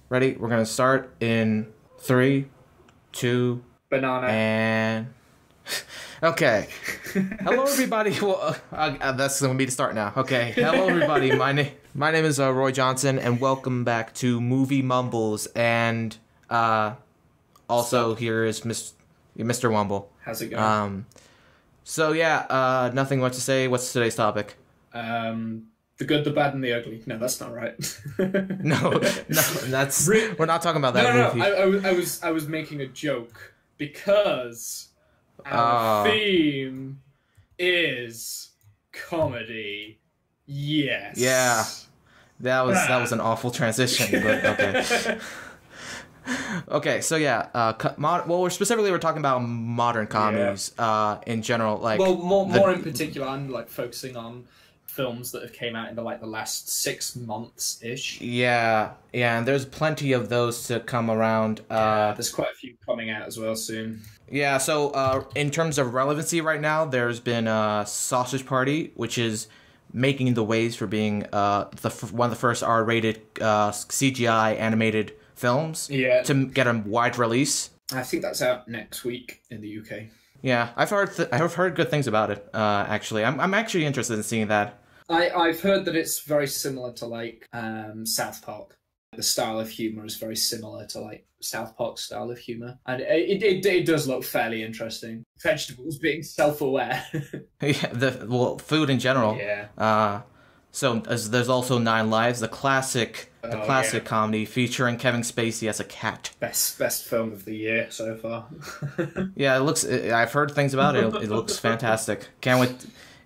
Ready? We're gonna start in 3, 2, Banana. and okay. Hello, everybody. Well, that's gonna be the start now. Okay. Hello, everybody. My name is Roy Johnson, and welcome back to Movie Mumbles. And also here is Mr. Womble. How's it going? So yeah. Nothing much to say. What's today's topic? The good, the bad, and the ugly. No, that's not right. No, that's we're not talking about that movie. No. I was making a joke because our theme is comedy. Yes. Yeah, that was an awful transition, but okay. Okay, so yeah, we're talking about modern comedies, in general, like. Well, more in particular, I'm like focusing on films that have came out in the last 6 months ish. Yeah, and there's plenty of those to come around. There's quite a few coming out as well soon. Yeah, so in terms of relevancy right now, there's been Sausage Party, which is making the waves for being one of the first R-rated CGI animated films to get a wide release. I think that's out next week in the UK. Yeah, I've heard good things about it. Actually, I'm actually interested in seeing that. I've heard that it's very similar to South Park. The style of humor is very similar to South Park's style of humor, and it does look fairly interesting. Vegetables being self-aware. Yeah, food in general. Yeah. So there's also 9 Lives, the classic comedy featuring Kevin Spacey as a cat. Best film of the year so far. Yeah, I've heard things about it. It looks fantastic. Can't wait.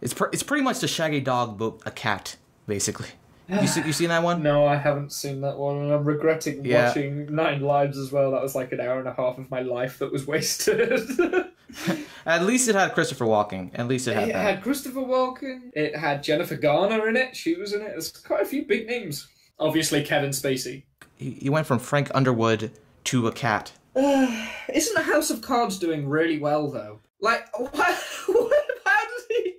It's pretty much the Shaggy Dog, but a cat, basically. You seen that one? No, I haven't seen that one, and I'm regretting watching 9 Lives as well. That was like an hour and a half of my life that was wasted. At least it had Christopher Walken. At least it had that. It had Christopher Walken. It had Jennifer Garner in it. She was in it. There's quite a few big names. Obviously, Kevin Spacey. He went from Frank Underwood to a cat. Isn't House of Cards doing really well, though? Like, how does he...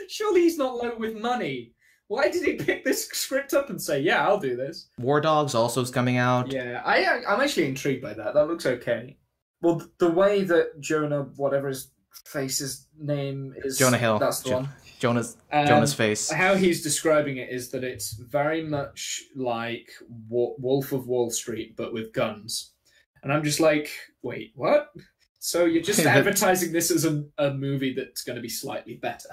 Surely he's not low with money. Why did he pick this script up and say, yeah, I'll do this? War Dogs also is coming out. Yeah, I'm actually intrigued by that. That looks okay. Well, the way that Jonah, whatever his face's name is... Jonah Hill. That's the one. Jonah's face. How he's describing it is that it's very much like Wolf of Wall Street, but with guns. And I'm just like, wait, what? So you're just advertising this as a movie that's going to be slightly better.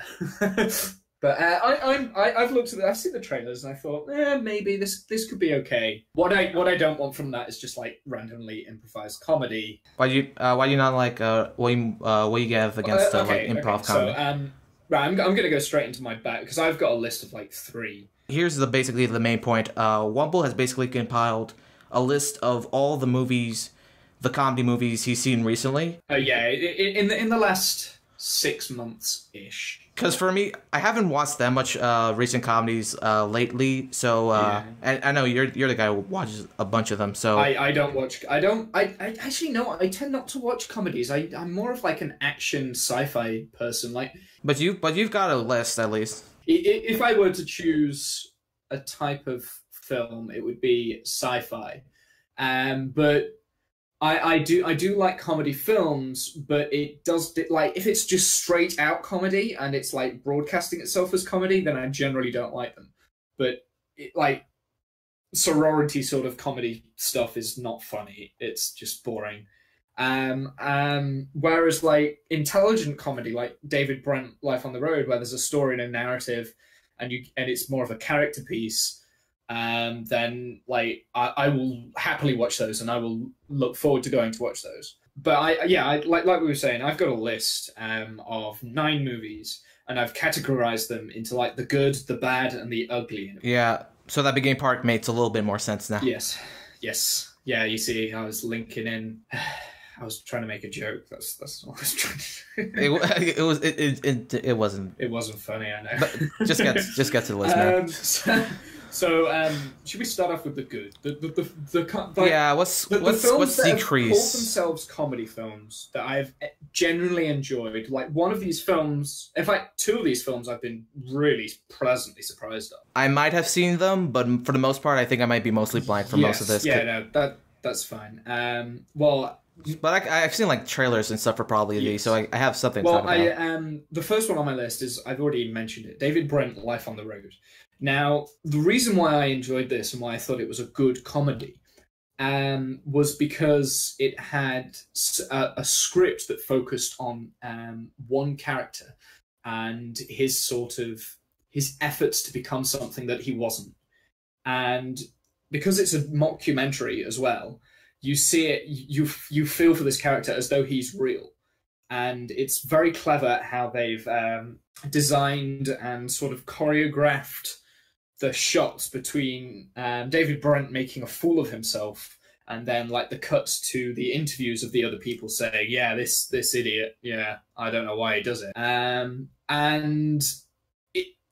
But I've seen the trailers and I thought, maybe this could be okay. What I don't want from that is just randomly improvised comedy. Why do you not like what you get against improv comedy? So right, I'm gonna go straight into my back because I've got a list of 3. Here's basically the main point. Womble has basically compiled a list of all the movies, the comedy movies he's seen recently. Oh yeah, in the last 6 months ish. Because for me, I haven't watched that much recent comedies lately, so and I know you're the guy who watches a bunch of them. So I actually no, I tend not to watch comedies. I'm more of an action sci-fi person. But you've got a list at least. If I were to choose a type of film, it would be sci-fi. But I do like comedy films, but if it's just straight out comedy and it's broadcasting itself as comedy, then I generally don't like them. But sorority sort of comedy stuff is not funny. It's just boring. Whereas intelligent comedy, like David Brent, Life on the Road, where there's a story and a narrative, and it's more of a character piece. Then I will happily watch those, and I will look forward to going to watch those. But I like we were saying, I've got a list of 9 movies, and I've categorized them into the good, the bad, and the ugly. Yeah, so that beginning part makes a little bit more sense now. Yes. Yeah, you see, I was linking in. I was trying to make a joke. That's what I was trying to do. It wasn't. It wasn't funny, I know. But just get to the list, man. So, should we start off with the good? Yeah, what's films that have called decrease? themselves comedy films that I've genuinely enjoyed. Like one of these films, in fact, two of these films I've been really pleasantly surprised of. I might have seen them, but for the most part, I think I might be mostly blank for most of this. Yeah, no, that's fine. Well, but I've seen like trailers and stuff for probably these, so I have something to talk about. The first one on my list is, I've already mentioned it, David Brent, Life on the Road. Now, the reason why I enjoyed this and why I thought it was a good comedy was because it had a script that focused on one character and his efforts to become something that he wasn't. And because it's a mockumentary as well, you see it, you feel for this character as though he's real. And it's very clever how they've designed and sort of choreographed the shots between David Brent making a fool of himself and then like the cuts to the interviews of the other people saying, yeah, this idiot, yeah, I don't know why he does it. And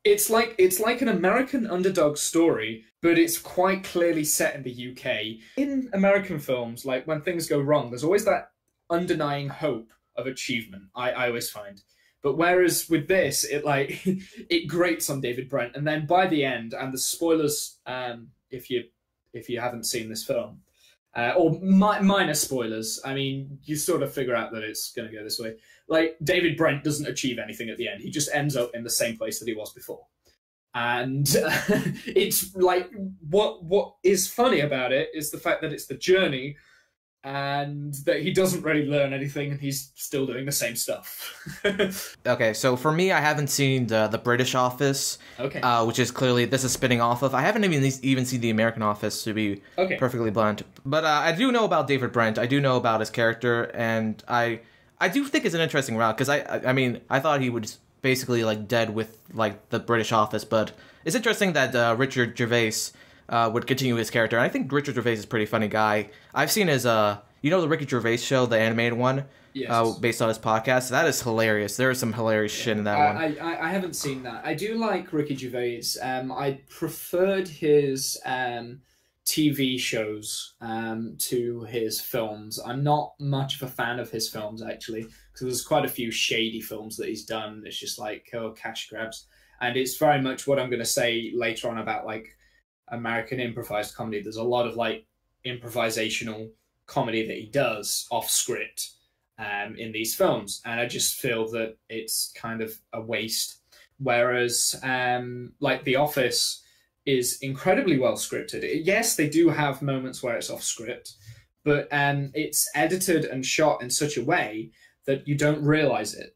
it's like an American underdog story, but it's quite clearly set in the UK. In American films, like when things go wrong, there's always that underlying hope of achievement, I always find. But whereas with this, it grates on David Brent, and then by the end, and the spoilers, if you haven't seen this film, or minor spoilers, I mean, you sort of figure out that it's going to go this way. Like, David Brent doesn't achieve anything at the end. He just ends up in the same place that he was before. And it's like, what is funny about it is the fact that it's the journey, and that he doesn't really learn anything, and he's still doing the same stuff. Okay, so for me, I haven't seen the British Office, which is clearly this is spinning off of. I haven't even seen the American Office, to be perfectly blunt. But I do know about David Brent. I do know about his character, and I do think it's an interesting route, because I mean, I thought he was basically like dead with like the British Office, but it's interesting that Richard Gervais would continue his character. And I think Richard Gervais is a pretty funny guy. I've seen his, the Ricky Gervais show, the animated one, based on his podcast. That is hilarious. There is some hilarious shit in that one. I haven't seen that. I do like Ricky Gervais. I preferred his TV shows to his films. I'm not much of a fan of his films, actually, because there's quite a few shady films that he's done. It's just like, cash grabs. And it's very much what I'm going to say later on about, like, American improvised comedy. There's a lot of like improvisational comedy that he does off script in these films, and I just feel that it's kind of a waste. Whereas like The Office is incredibly well scripted. Yes, they do have moments where it's off script, but it's edited and shot in such a way that you don't realize it.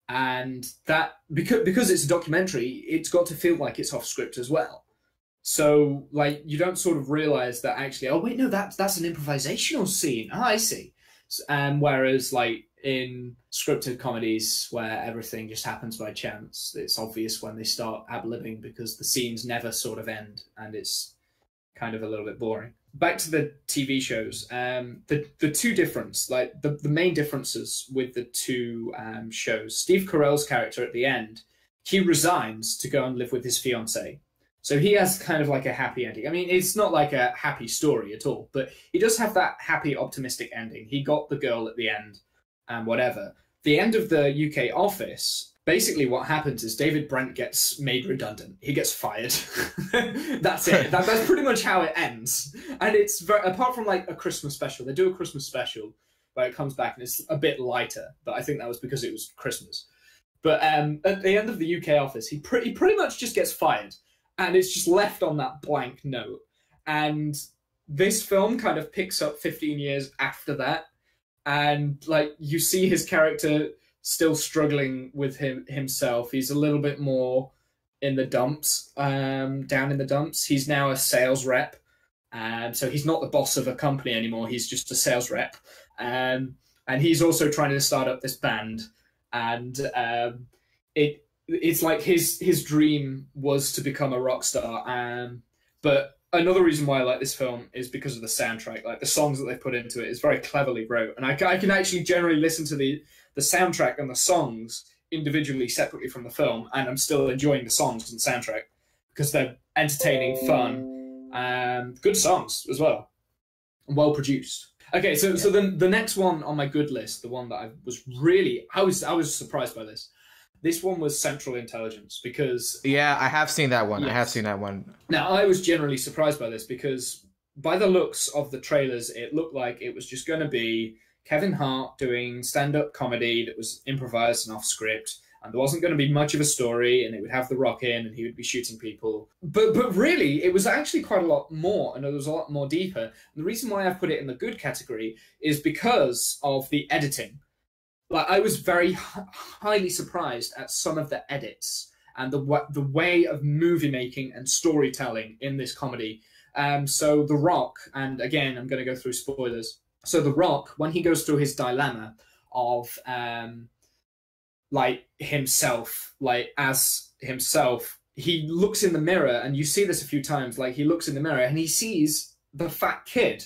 And that because it's a documentary, it's got to feel like it's off script as well. So, like, you don't sort of realize that actually, oh, wait, no, that's an improvisational scene. Oh, I see. Whereas, like, in scripted comedies where everything just happens by chance, it's obvious when they start ad-libbing because the scenes never sort of end, and it's kind of a little bit boring. Back to the TV shows, the two difference, like, the main differences with the two shows, Steve Carell's character at the end, he resigns to go and live with his fiancée. So he has kind of like a happy ending. I mean, it's not like a happy story at all, but he does have that happy, optimistic ending. He got the girl at the end and whatever. The end of the UK Office, basically what happens is David Brent gets made redundant. He gets fired. That's it. That's pretty much how it ends. And it's apart from like a Christmas special. They do a Christmas special where it comes back and it's a bit lighter, but I think that was because it was Christmas. But at the end of the UK Office, he pretty much just gets fired. And it's just left on that blank note. And this film kind of picks up 15 years after that. And like you see his character still struggling with himself. He's a little bit more in the dumps, down in the dumps. He's now a sales rep. So he's not the boss of a company anymore. He's just a sales rep. And he's also trying to start up this band. And it's like his dream was to become a rock star. But another reason why I like this film is because of the soundtrack. Like the songs that they put into it is very cleverly wrote. And I can actually generally listen to the soundtrack and the songs individually, separately from the film, and I'm still enjoying the songs and soundtrack because they're entertaining, fun, good songs as well, and well produced. Okay, so then the next one on my good list, the one that I was surprised by this. This one was Central Intelligence, because I have seen that one. Yes. I have seen that one. Now, I was generally surprised by this because by the looks of the trailers, it looked like it was just going to be Kevin Hart doing stand-up comedy that was improvised and off script, and there wasn't going to be much of a story, and it would have The Rock in, and he would be shooting people. But really, it was actually quite a lot more, and it was a lot more deeper. And the reason why I've put it in the good category is because of the editing. Like, I was very highly surprised at some of the edits and the way of movie making and storytelling in this comedy. So The Rock, and again, I'm going to go through spoilers. So The Rock, when he goes through his dilemma of like himself, like as himself, he looks in the mirror, and you see this a few times. Like, he looks in the mirror and he sees the fat kid.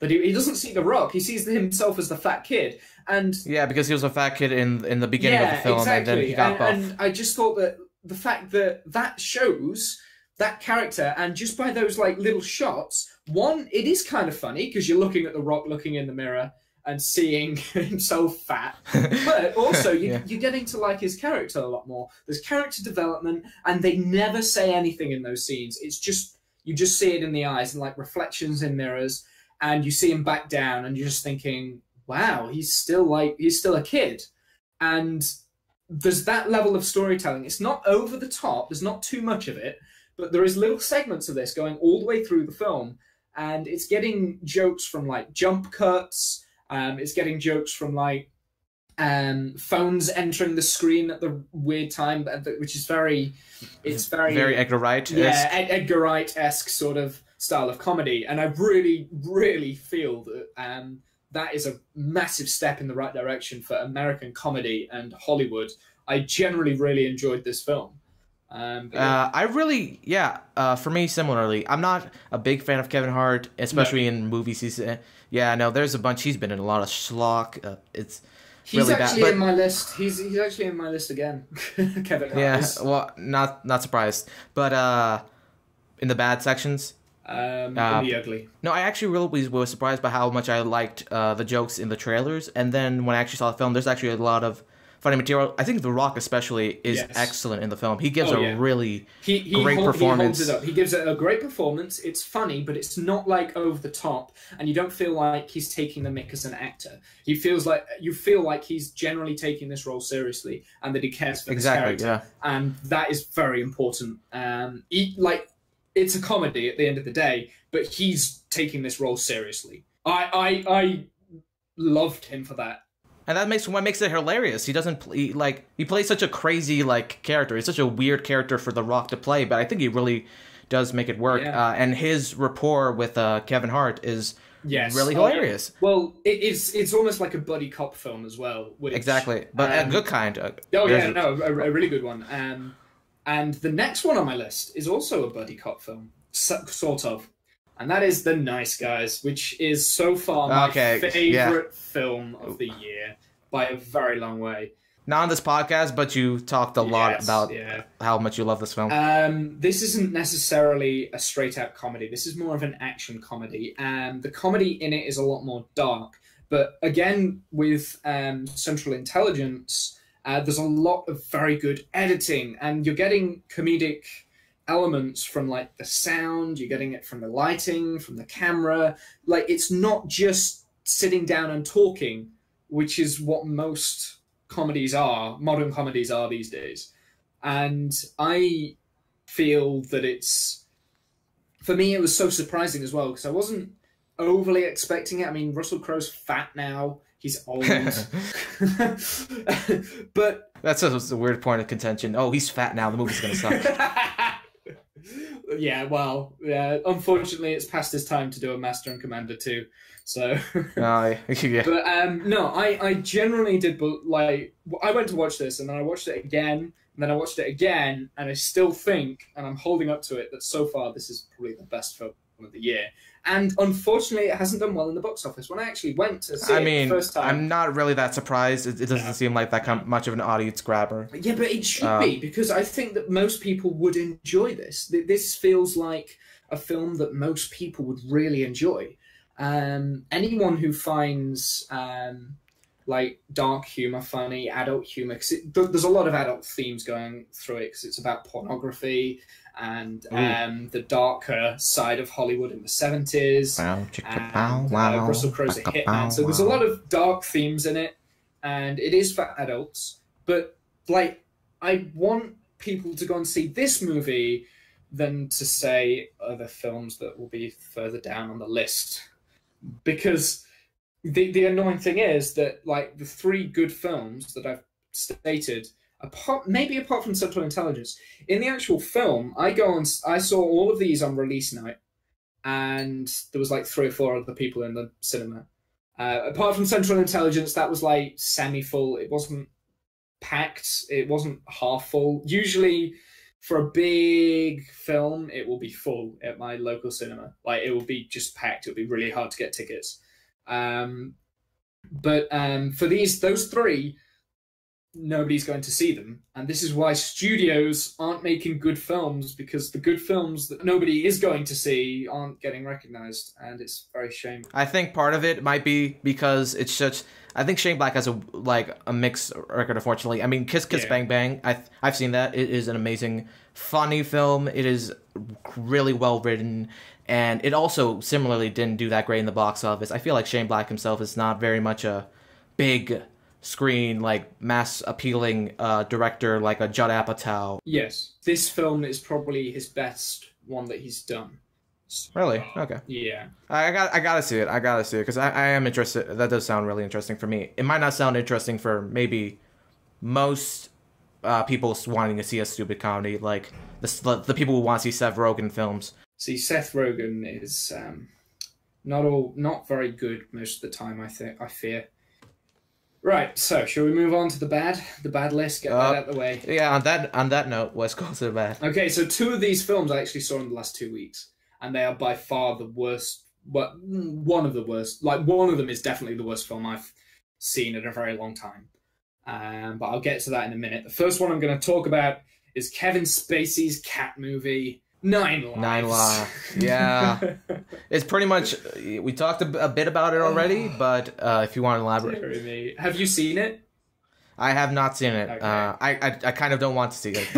But he doesn't see The Rock. He sees himself as the fat kid, and because he was a fat kid in the beginning of the film, exactly. and then he got buff. And I just thought that the fact that shows that character, and just by those like little shots, one, it is kind of funny because you're looking at The Rock looking in the mirror and seeing himself fat, but also you're getting to like his character a lot more. There's character development, and they never say anything in those scenes. It's just, you just see it in the eyes and like reflections in mirrors. And you see him back down, and you're just thinking, wow, he's still a kid. And there's that level of storytelling. It's not over the top. There's not too much of it, but there is little segments of this going all the way through the film. And it's getting jokes from like jump cuts. It's getting jokes from like phones entering the screen at the weird time, which is very Edgar Wright. Yeah, Edgar Wright-esque sort of style of comedy, and I really, really feel that that is a massive step in the right direction for American comedy and Hollywood. I generally really enjoyed this film. I really, for me, similarly, I'm not a big fan of Kevin Hart, especially in movies. There's a bunch. He's been in a lot of schlock. He's really actually bad, in my list. He's actually in my list again. Kevin Hart. Yeah, well, not surprised, but in the bad sections. In the ugly. No, I actually really was surprised by how much I liked the jokes in the trailers, and then when I actually saw the film, there's actually a lot of funny material. I think The Rock especially is excellent in the film. He gives a really great performance. He holds it up. He gives it a great performance. It's funny, but it's not like over the top, and you don't feel like he's taking the mick as an actor. You feel like he's generally taking this role seriously, and that he cares for this character. And that is very important. It's a comedy at the end of the day, but he's taking this role seriously. I loved him for that. And that makes it hilarious. He doesn't play, he plays such a crazy character. He's such a weird character for The Rock to play, but I think he really does make it work. Yeah. And his rapport with Kevin Hart is really hilarious. Well, it's almost like a buddy cop film as well. Exactly, but a good kind. A really good one. And the next one on my list is also a buddy cop film, sort of. And that is The Nice Guys, which is so far my favorite film of the year by a very long way. Not on this podcast, but you talked a lot about how much you love this film. This isn't necessarily a straight-out comedy. This is more of an action comedy. The comedy in it is a lot more dark. But again, with Central Intelligence, there's a lot of very good editing, and you're getting comedic elements from the sound, you're getting it from the lighting, from the camera. It's not just sitting down and talking, which is what most modern comedies are these days. And I feel that for me, it was so surprising as well, because I wasn't overly expecting it. I mean, Russell Crowe's fat now. He's old. But that's a weird point of contention. Oh, he's fat now. The movie's going to suck. Unfortunately, it's past his time to do a Master and Commander 2. So, But I generally did. I went to watch this, and then I watched it again, and then I watched it again, and I still think, and I'm holding up to it, that so far this is probably the best film of the year. And unfortunately, it hasn't done well in the box office. When I actually went to see it the first time... I'm not really that surprised. It doesn't seem like that much of an audience grabber. Yeah, but it should be, because I think that most people would enjoy this. This feels like a film that most people would really enjoy. Anyone who finds like dark humor funny, adult humor, because there's a lot of adult themes going through it, because it's about pornography and the darker side of Hollywood in the 70s. Russell Crowe's a hitman. So there's a lot of dark themes in it, and it is for adults. But like, I want people to go and see this movie than to say other films that will be further down on the list. Because the annoying thing is that, like, the three good films that I've stated, maybe apart from Central Intelligence, in the actual film, I saw all of these on release night, and there was like 3 or 4 other people in the cinema. Apart from Central Intelligence, that was like semi-full. It wasn't packed. It wasn't half full. Usually, for a big film, it will be full at my local cinema. Like, it will be just packed. It will be really hard to get tickets. But for those 3, nobody's going to see them. And this is why studios aren't making good films, because the good films that nobody is going to see aren't getting recognized. And it's very shameful. I think part of it might be because it's such... I think Shane Black has a mixed record, unfortunately. I mean, Kiss Kiss Bang Bang, I've seen that. It is an amazing, funny film. It is really well written, and it also similarly didn't do that great in the box office. I feel like Shane Black himself is not very much a big screen, like, mass appealing director like a Judd Apatow. Yes, this film is probably his best one that he's done. Really? Okay. Yeah. I gotta see it. I gotta see it because I am interested. That does sound really interesting for me. It might not sound interesting for maybe most people wanting to see a stupid comedy, like the people who want to see Seth Rogen films. See, Seth Rogen is not very good most of the time. I fear. Right. So, shall we move on to the bad list? Get that out of the way. Yeah. On that note, let's go to the bad. Okay. So 2 of these films I actually saw in the last 2 weeks. And they are by far the worst. Well, one of the worst. Like, one of them is definitely the worst film I've seen in a very long time. But I'll get to that in a minute. The first one I'm going to talk about is Kevin Spacey's cat movie, 9 Lives. 9 Lives. Yeah. It's pretty much... We talked a bit about it already, but if you want to elaborate... Have you seen it? I have not seen it. Okay. I kind of don't want to see it.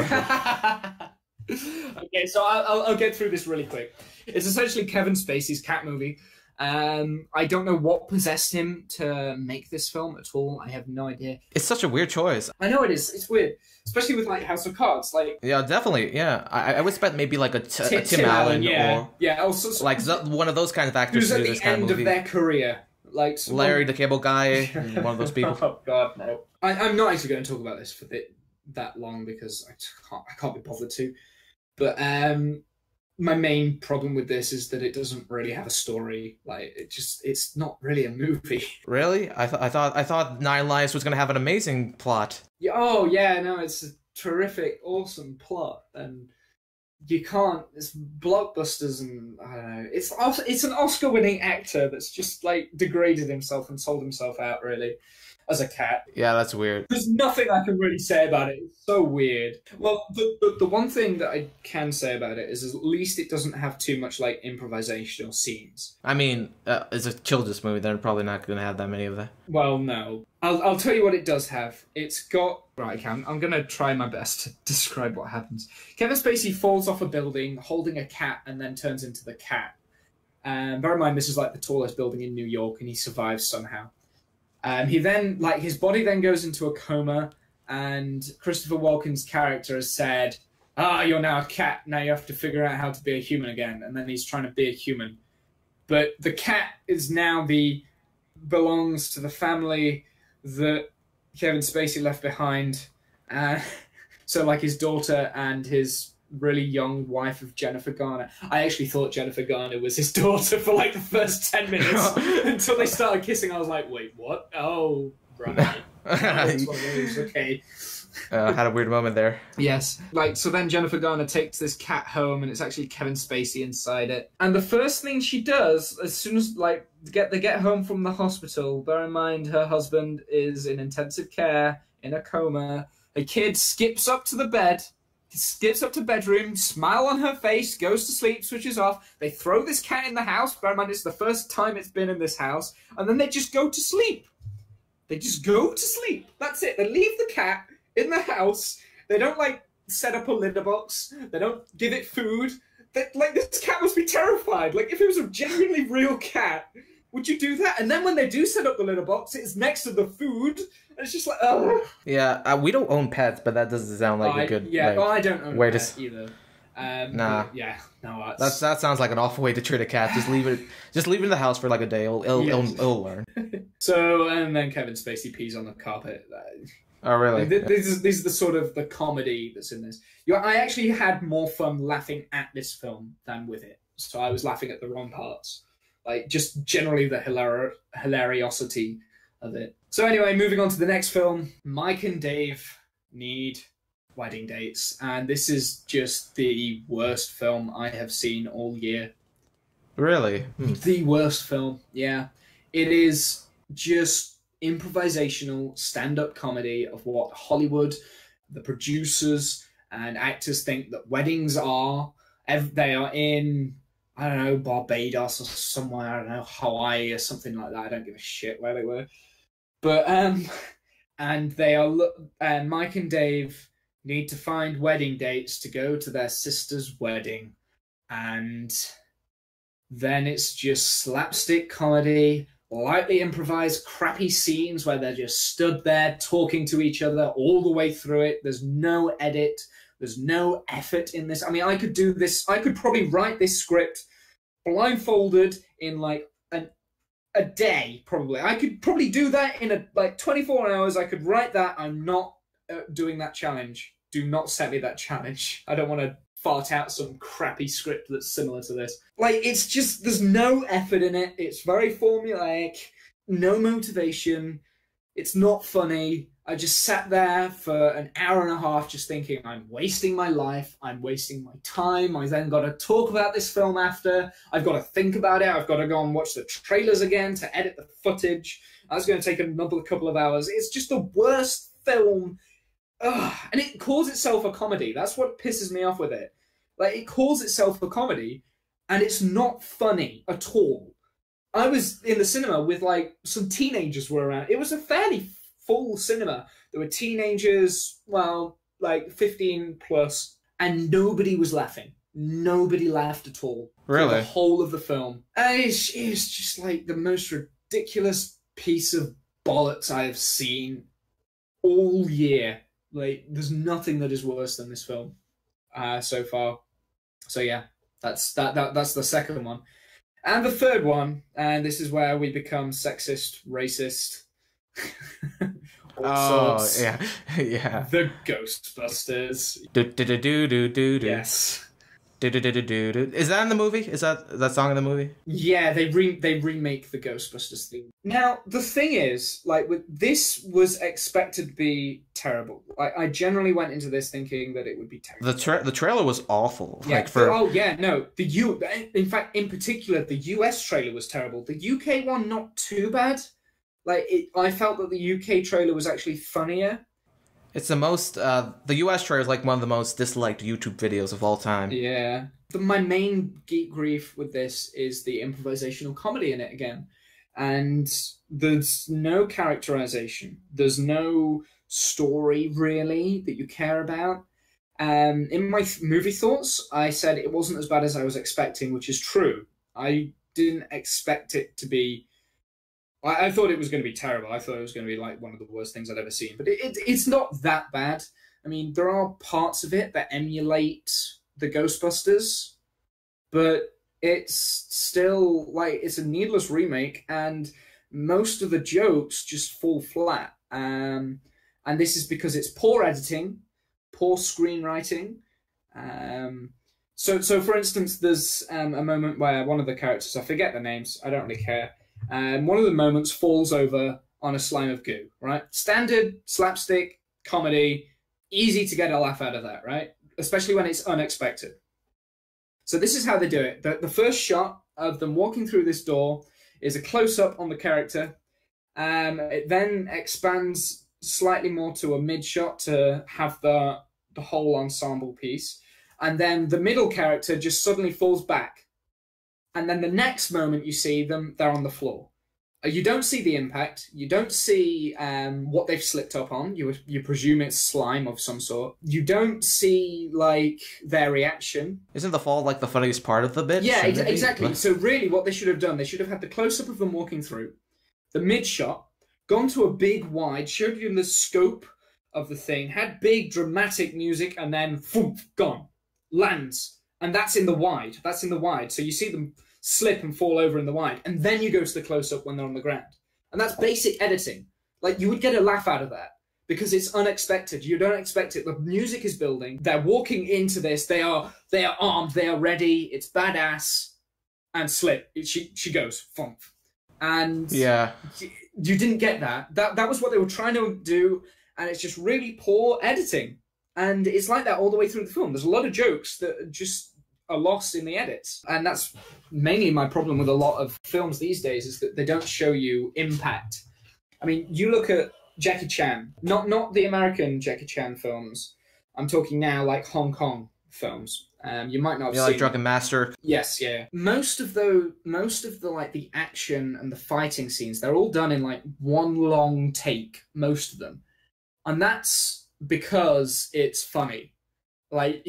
Okay, so I'll get through this really quick. It's essentially Kevin Spacey's cat movie. I don't know what possessed him to make this film at all. I have no idea. It's such a weird choice. I know it is. It's weird, especially with like House of Cards. Like, yeah, definitely. Yeah, I would expect maybe like a Tim Allen, or also like one of those kind of actors who's to do at this the kind end of movie. Of their career. Like Larry the Cable Guy, one of those people. Oh God, no! I'm not actually going to talk about this for that long because I can't be bothered to. But my main problem with this is that it doesn't really have a story. Like, it's not really a movie. Really? I thought 9 Lives was going to have an amazing plot. Yeah, oh yeah, no, it's a terrific, awesome plot, and you can't. It's blockbusters, and I don't know. It's an Oscar-winning actor that's just like degraded himself and sold himself out really as a cat. Yeah, that's weird. There's nothing I can really say about it. It's so weird. Well, the one thing that I can say about it is at least it doesn't have too much like improvisation or scenes. I mean, it's a children's movie. They're probably not going to have that many of that. Well, no. I'll tell you what it does have. It's got... Right, I'm going to try my best to describe what happens. Kevin Spacey falls off a building holding a cat and then turns into the cat. Bear in mind, this is like the tallest building in New York, and he survives somehow. He then, like, his body then goes into a coma, and Christopher Walken's character has said, you're now a cat, now you have to figure out how to be a human again, and then he's trying to be a human. But the cat is now belongs to the family that Kevin Spacey left behind, so, like, his daughter and his really young wife of Jennifer Garner. I actually thought Jennifer Garner was his daughter for like the first 10 minutes until they started kissing. I was like, wait, what? Oh, right. It's one of those, okay. Had a weird moment there. Yes. Like, so then Jennifer Garner takes this cat home, and it's actually Kevin Spacey inside it. And the first thing she does, as soon as, like, they get home from the hospital, bear in mind her husband is in intensive care, in a coma, the kid skips up to the bed, skips up to bedroom, smile on her face, goes to sleep, switches off. They throw this cat in the house, bear in mind it's the first time it's been in this house, and then they just go to sleep. They just go to sleep. That's it. They leave the cat in the house. They don't, like, set up a litter box. They don't give it food. Like, this cat must be terrified. Like, if it was a genuinely real cat, would you do that? And then when they do set up the litter box, it's next to the food. And it's just like, oh. Yeah, we don't own pets, but that doesn't sound like a good... Yeah, like, well, I don't own a pet either. Nah. Yeah, no, that sounds like an awful way to treat a cat. Just leave it in the house for like a day. It'll learn. So, and then Kevin Spacey pees on the carpet. Oh, really? This is the sort of the comedy that's in this. I actually had more fun laughing at this film than with it. So I was laughing at the wrong parts. Like, just generally the hilariosity of it. So anyway, moving on to the next film. Mike and Dave need wedding dates. And this is just the worst film I have seen all year. Really? The worst film, yeah. It is just improvisational stand-up comedy of what Hollywood, the producers and actors think that weddings are. They are in, I don't know, Barbados or somewhere, I don't know, Hawaii or something like that. I don't give a shit where they were. But, and they are, and Mike and Dave need to find wedding dates to go to their sister's wedding. And then it's just slapstick comedy, lightly improvised, crappy scenes where they're just stood there talking to each other all the way through it. There's no edit. There's no effort in this. I mean, I could do this. I could probably write this script blindfolded in like a day, probably. I could probably do that in like 24 hours. I could write that. I'm not doing that challenge. Do not set me that challenge. I don't want to fart out some crappy script that's similar to this. Like, it's just, there's no effort in it. It's very formulaic, no motivation. It's not funny. I just sat there for an hour and a half just thinking, I'm wasting my life. I'm wasting my time. I then got to talk about this film after. I've got to think about it. I've got to go and watch the trailers again to edit the footage. That's going to take another couple of hours. It's just the worst film. Ugh. And it calls itself a comedy. That's what pisses me off with it. Like, it calls itself a comedy, and it's not funny at all. I was in the cinema with, like, some teenagers were around. It was a fairly full cinema. There were teenagers, well, like 15 plus, and nobody was laughing. Nobody laughed at all. Really? The whole of the film. And it's just, like, the most ridiculous piece of bollocks I have seen all year. Like, there's nothing that is worse than this film so far. So yeah, that's the second one. And the third one, and this is where we become sexist, racist, all sorts. Yeah, yeah. The Ghostbusters. Yes. Is that in the movie? Is that song in the movie? Yeah, they remake the Ghostbusters theme. Now, the thing is, like, this was expected to be terrible. Like, I generally went into this thinking that it would be terrible. The trailer was awful. Yeah, like for oh yeah, no. In fact, in particular, the US trailer was terrible. The UK one, not too bad. Like, I felt that the UK trailer was actually funnier. It's the most, the US trailer is like one of the most disliked YouTube videos of all time. Yeah. My main geek grief with this is the improvisational comedy in it again. And there's no characterization. There's no story, really, that you care about. In my movie thoughts, I said it wasn't as bad as I was expecting, which is true. I didn't expect it to be... I thought it was going to be terrible. I thought it was going to be like one of the worst things I'd ever seen. But it's not that bad. I mean, there are parts of it that emulate the Ghostbusters, but it's still, like, it's a needless remake, and most of the jokes just fall flat. And this is because it's poor editing, poor screenwriting. So for instance, there's a moment where one of the characters, I forget the names, I don't really care, one of the moments falls over on a slime of goo, right? Standard slapstick comedy, easy to get a laugh out of that, right? Especially when it's unexpected. So this is how they do it. The first shot of them walking through this door is a close-up on the character. It then expands slightly more to a mid-shot to have the whole ensemble piece. And then the middle character just suddenly falls back. And then the next moment you see them, they're on the floor. You don't see the impact. You don't see what they've slipped up on. You presume it's slime of some sort. You don't see, like, their reaction. Isn't the fall, like, the funniest part of the bit? Yeah, exactly. So really what they should have done, they should have had the close-up of them walking through, the mid-shot, gone to a big wide, showed you the scope of the thing, had big dramatic music, and then, poof, gone. Lands. And that's in the wide. That's in the wide. So you see them slip and fall over in the wide, and then you go to the close-up when they're on the ground. And that's basic editing. Like, you would get a laugh out of that because it's unexpected. You don't expect it. The music is building. They're walking into this. They are armed. They are ready. It's badass. And slip. She goes, thump. And yeah, you didn't get that. That was what they were trying to do, and it's just really poor editing. And it's like that all the way through the film. There's a lot of jokes that just are lost in the edits. And that's mainly my problem with a lot of films these days, is that they don't show you impact. I mean, you look at Jackie Chan, not the American Jackie Chan films. I'm talking now like Hong Kong films. You might not have seen like Drunken Master. Yes, yeah. Most of the like the action and the fighting scenes, they're all done in like one long take, most of them. And that's because it's funny. Like,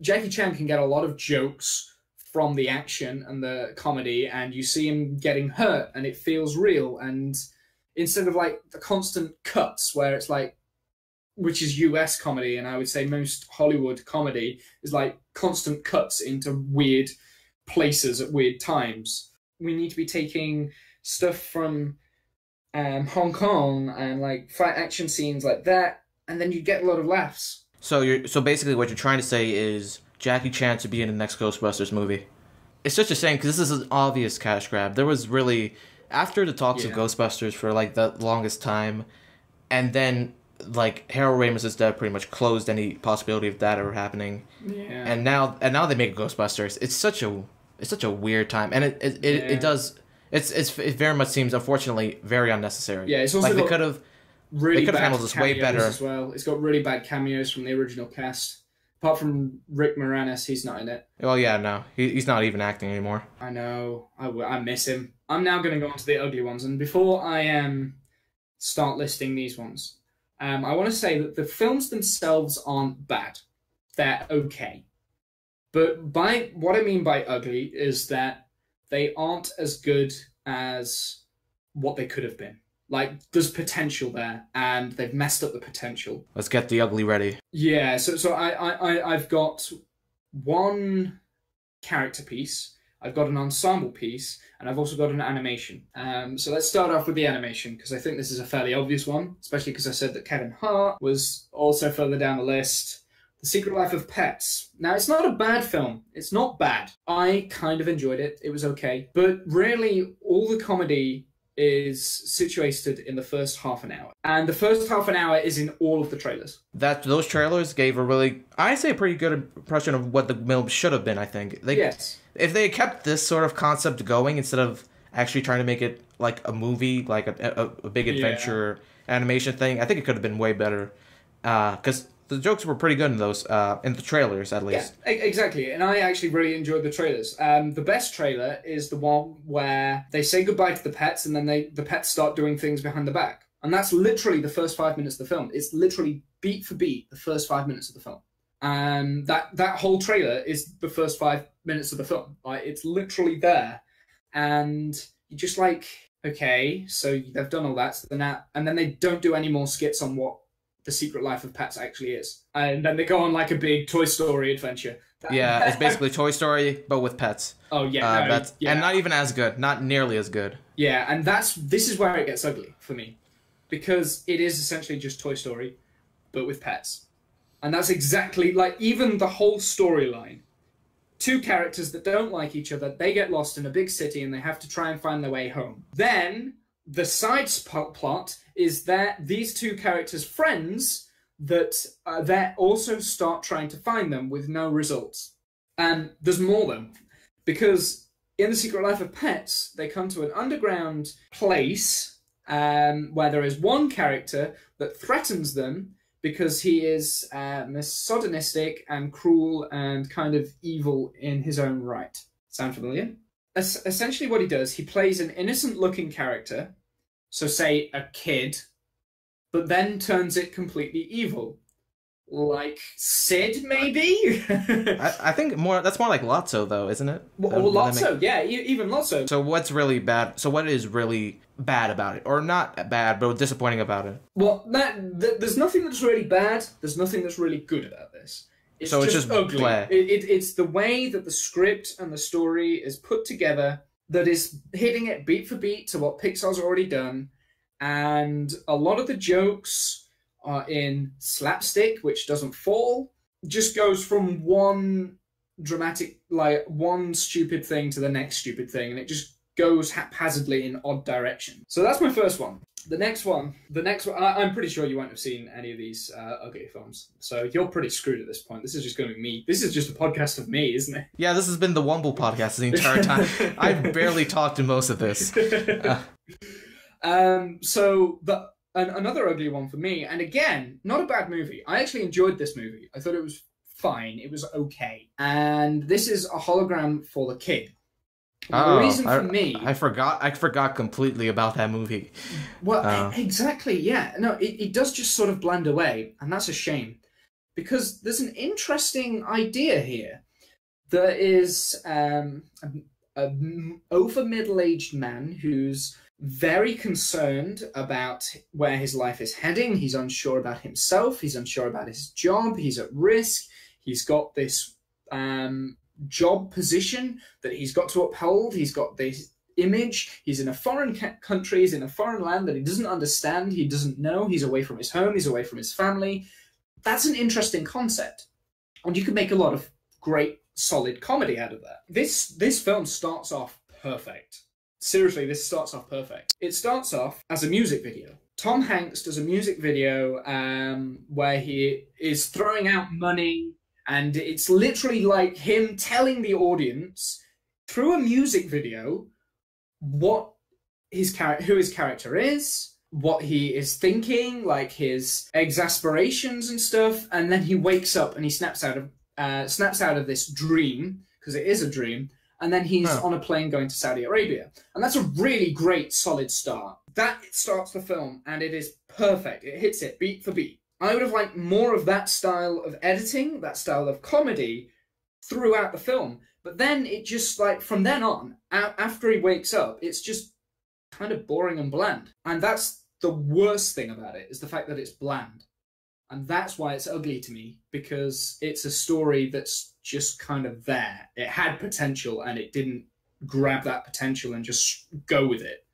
Jackie Chan can get a lot of jokes from the action and the comedy, and you see him getting hurt, and it feels real. And instead of like the constant cuts where it's like, which is US comedy, and I would say most Hollywood comedy is like constant cuts into weird places at weird times. We need to be taking stuff from Hong Kong and like fight action scenes like that, and then you get a lot of laughs. So basically what you're trying to say is Jackie Chan to be in the next Ghostbusters movie. It's such a shame because this is an obvious cash grab. There was really, after the talks of Ghostbusters for like the longest time, and then like Harold Ramis' death pretty much closed any possibility of that ever happening. Yeah. And now they make Ghostbusters. It's such a weird time, and it very much seems, unfortunately, very unnecessary. Yeah, it's also like they could have handled this way better as well. It's got really bad cameos from the original cast. Apart from Rick Moranis, he's not in it. Well, yeah, no, he's not even acting anymore. I know. I miss him. I'm now going to go on to the ugly ones, and before I start listing these ones, I want to say that the films themselves aren't bad. They're okay. But what I mean by ugly is that they aren't as good as what they could have been. Like, there's potential there, and they've messed up the potential. Let's get the ugly ready. Yeah, so I've got one character piece, I've got an ensemble piece, and I've also got an animation. So let's start off with the animation, because I think this is a fairly obvious one, especially because I said that Kevin Hart was also further down the list. The Secret Life of Pets. Now, it's not a bad film. It's not bad. I kind of enjoyed it. It was okay. But really, all the comedy is situated in the first half an hour. And the first half an hour is in all of the trailers. Those trailers gave a really, I'd say, a pretty good impression of what the film should have been, I think. Yes. If they had kept this sort of concept going instead of actually trying to make it like a movie, like a big adventure animation thing, I think it could have been way better. Because the jokes were pretty good in those, in the trailers at least. Yeah, exactly. And I actually really enjoyed the trailers. The best trailer is the one where they say goodbye to the pets, and then the pets start doing things behind the back. And that's literally the first 5 minutes of the film. It's literally beat for beat the first 5 minutes of the film. And that whole trailer is the first 5 minutes of the film. Like, it's literally there. And you're just like, okay, so they've done all that. So and then they don't do any more skits on what The Secret Life of Pets actually is. And then they go on like a big Toy Story adventure. Yeah, it's basically Toy Story, but with pets. Oh, yeah. And not even as good. Not nearly as good. Yeah, and this is where it gets ugly for me. Because it is essentially just Toy Story, but with pets. And that's exactly, like, even the whole storyline. Two characters that don't like each other, they get lost in a big city and they have to try and find their way home. Then the side plot is that these two characters' friends that they also start trying to find them with no results. And there's more though, because in The Secret Life of Pets, they come to an underground place where there is one character that threatens them because he is misogynistic and cruel and kind of evil in his own right. Sound familiar? Essentially what he does, he plays an innocent-looking character, so say a kid, but then turns it completely evil. Like Sid, maybe? I think that's more like Lotso, though, isn't it? Well, Lotso, yeah, even Lotso. So what's really bad? So what is really bad about it? Or not bad, but disappointing about it? Well, there's nothing that's really bad. There's nothing that's really good about this. It's just ugly. It's the way that the script and the story is put together that is hitting it beat for beat to what Pixar's already done. And a lot of the jokes are in slapstick, which doesn't fall. Just goes from one dramatic, like one stupid thing to the next stupid thing. And it just goes haphazardly in odd direction. So that's my first one. The next one, I'm pretty sure you won't have seen any of these ugly films. So you're pretty screwed at this point. This is just going to be me. This is just a podcast of me, isn't it? Yeah, this has been the Womble podcast the entire time. I've barely talked in most of this. Another ugly one for me, and again, not a bad movie. I actually enjoyed this movie. I thought it was fine. It was okay. And this is A Hologram for the Kid. The reason for me... I forgot completely about that movie. Well, exactly, yeah. No, it does just sort of blend away, and that's a shame. Because there's an interesting idea here. There is an over middle-aged man who's very concerned about where his life is heading. He's unsure about himself. He's unsure about his job. He's at risk. He's got this... job position that he's got to uphold. He's got this image. He's in a foreign country. He's in a foreign land that he doesn't understand. He doesn't know. He's away from his home. He's away from his family. That's an interesting concept. And you could make a lot of great, solid comedy out of that. This film starts off perfect. Seriously, this starts off perfect. It starts off as a music video. Tom Hanks does a music video where he is throwing out money. And it's literally like him telling the audience through a music video who his character is, what he is thinking, like his exasperations and stuff. And then he wakes up and he snaps out of this dream, because it is a dream. And then he's on a plane going to Saudi Arabia. And that's a really great, solid start. That starts the film, and it is perfect. It hits it beat for beat. I would have liked more of that style of editing, that style of comedy throughout the film. But then it just, like, from then on, after he wakes up, it's just kind of boring and bland. And that's the worst thing about it, is the fact that it's bland. And that's why it's ugly to me, because it's a story that's just kind of there. It had potential, and it didn't grab that potential and just go with it.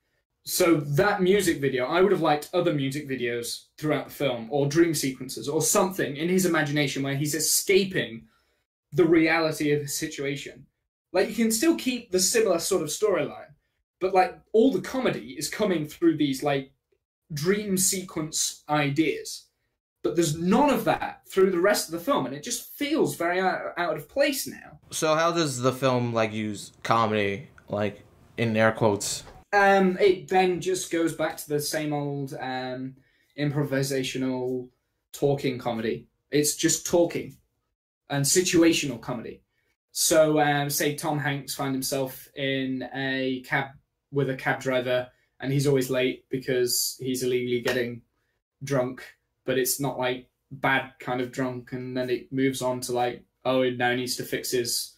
So that music video, I would have liked other music videos throughout the film, or dream sequences, or something in his imagination where he's escaping the reality of the situation. Like, you can still keep the similar sort of storyline, but, like, all the comedy is coming through these, like, dream sequence ideas. But there's none of that through the rest of the film, and it just feels very out of place now. So how does the film, like, use comedy, like, in air quotes? It then just goes back to the same old improvisational talking comedy. It's just talking and situational comedy. So, say Tom Hanks finds himself in a cab with a cab driver, and he's always late because he's illegally getting drunk, but it's not like bad kind of drunk. And then it moves on to like, oh, he now needs to fix his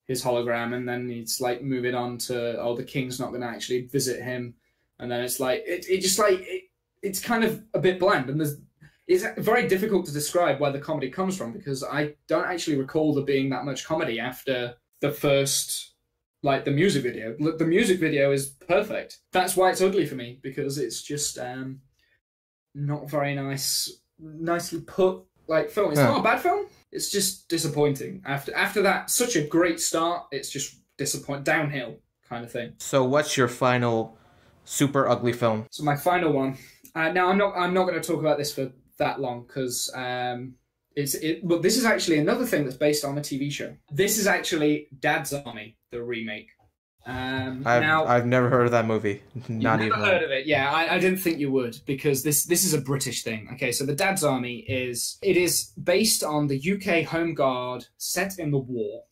hologram, and then it's like moving on to, oh, the king's not going to actually visit him, and then it's like it's kind of a bit bland, and it's very difficult to describe where the comedy comes from, because I don't actually recall there being that much comedy after the first, like, the music video. The music video is perfect. That's why it's ugly for me, because it's just not very nicely put, like, film. It's not a bad film. It's just disappointing. After that, such a great start, it's just downhill kind of thing. So what's your final super ugly film. So my final one. Now I'm not going to talk about this for that long because but this is actually another thing that's based on a TV show. This is actually Dad's Army, the remake. I've never heard of that movie. Not even heard of it. Yeah, I didn't think you would because this is a British thing. Okay, so the Dad's Army is based on the UK Home Guard set in the war.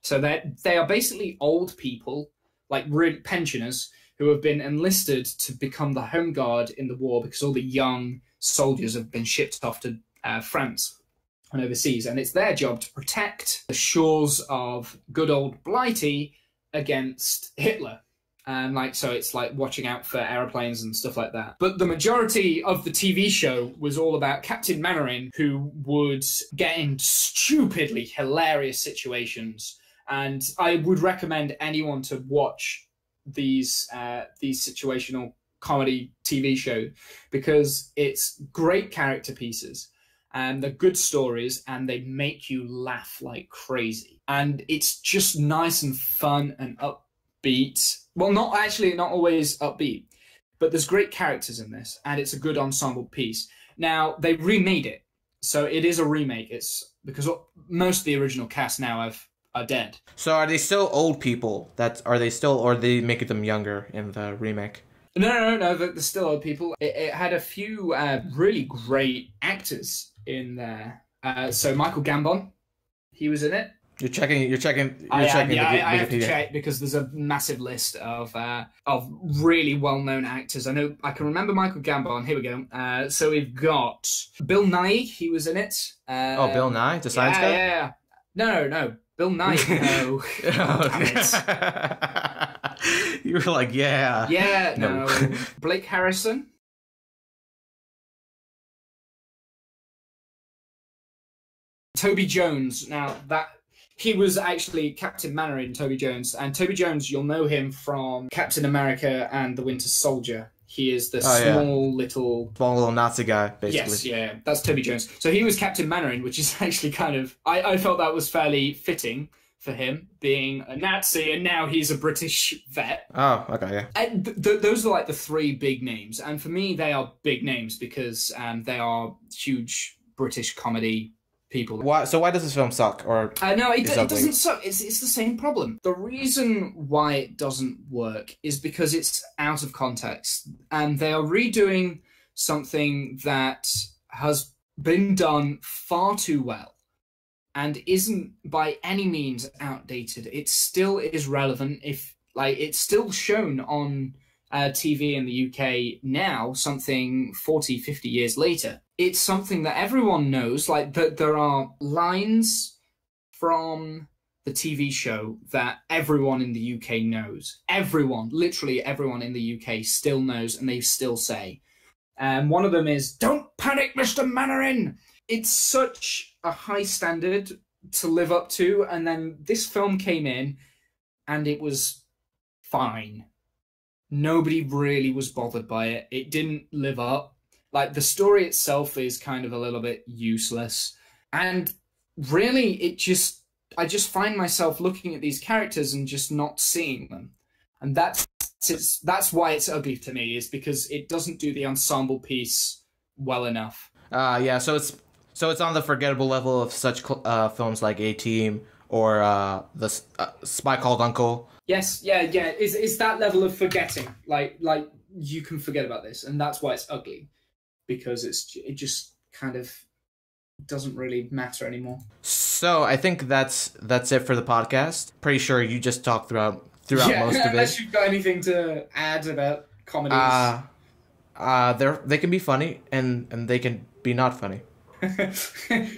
So they are basically old people, like pensioners, who have been enlisted to become the Home Guard in the war because all the young soldiers have been shipped off to France and overseas, and it's their job to protect the shores of good old Blighty against Hitler. So it's like watching out for aeroplanes and stuff like that. But the majority of the TV show was all about Captain Mainwaring, who would get in stupidly hilarious situations. And I would recommend anyone to watch these situational comedy TV show because it's great character pieces and they're good stories and they make you laugh like crazy. And it's just nice and fun and upbeat. Well, not always upbeat, but there's great characters in this and it's a good ensemble piece. Now, they remade it. So it is a remake. It's because most of the original cast now are dead. So are they still old people? Or are they making them younger in the remake? No, they're still old people. It had a few really great actors in there. So Michael Gambon, he was in it. You're checking. I have to check because there's a massive list of really well-known actors. I can remember Michael Gambon. Here we go. So we've got Bill Nighy. He was in it. Bill Nighy, the science guy. Yeah. No. Bill Nighy. No. You were like, yeah. Yeah. No. Blake Harrison. Toby Jones. Now he was actually Captain Mainwaring, Toby Jones. And Toby Jones, you'll know him from Captain America and the Winter Soldier. He is the small little Nazi guy, basically. Yes, yeah, that's Toby Jones. So he was Captain Mainwaring, which is actually kind of... I felt that was fairly fitting for him, being a Nazi, and now he's a British vet. Oh, okay, yeah. And those are like the three big names. And for me, they are big names because they are huge British comedy people. So why does this film suck? Or no, it doesn't suck. It's the same problem. The reason why it doesn't work is because it's out of context, and they are redoing something that has been done far too well and isn't by any means outdated. It still is relevant. It's still shown on TV in the UK now, something 40, 50 years later. It's something that everyone knows, like that there are lines from the TV show that everyone in the UK knows. Everyone, literally everyone in the UK still knows and they still say. One of them is, "Don't panic, Mr. Mainwaring." It's such a high standard to live up to, and then this film came in and it was fine. Nobody really was bothered by it. It didn't live up. Like, the story itself is kind of a little bit useless. And really, I just find myself looking at these characters and just not seeing them. And that's why it's ugly to me, is because it doesn't do the ensemble piece well enough. Yeah, so it's on the forgettable level of such films like A-Team or the Spy Called Uncle. Yes, yeah. It's that level of forgetting. Like you can forget about this, and that's why it's ugly, because it just kind of doesn't really matter anymore. So I think that's it for the podcast. Pretty sure you just talked throughout most of it. Unless you've got anything to add about comedies. They can be funny and they can be not funny.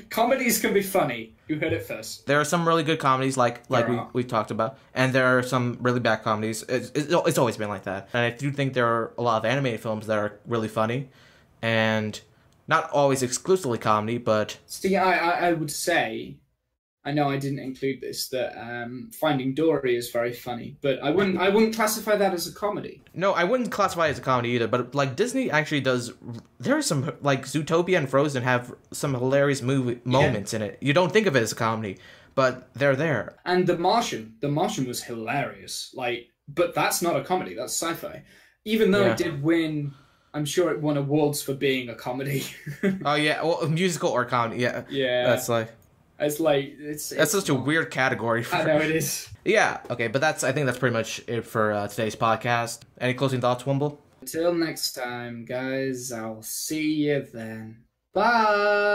Comedies can be funny. You heard it first. There are some really good comedies, like we talked about, and there are some really bad comedies. It's always been like that. And I do think there are a lot of animated films that are really funny, and not always exclusively comedy, but... See, I would say, I know I didn't include this, that Finding Dory is very funny, but I wouldn't classify that as a comedy. No, I wouldn't classify it as a comedy either, but like Disney actually does... There are some, like Zootopia and Frozen have some hilarious moments in it. You don't think of it as a comedy, but they're there. And The Martian was hilarious, but that's not a comedy, that's sci-fi. Even though Yeah. it did win, I'm sure it won awards for being a comedy. Oh yeah, well, musical or comedy. Yeah, Yeah. that's like it's that's such a not- weird category. For, I know it is. Yeah. Okay, but I think that's pretty much it for today's podcast. Any closing thoughts, Womble? Until next time, guys, I'll see you then. Bye!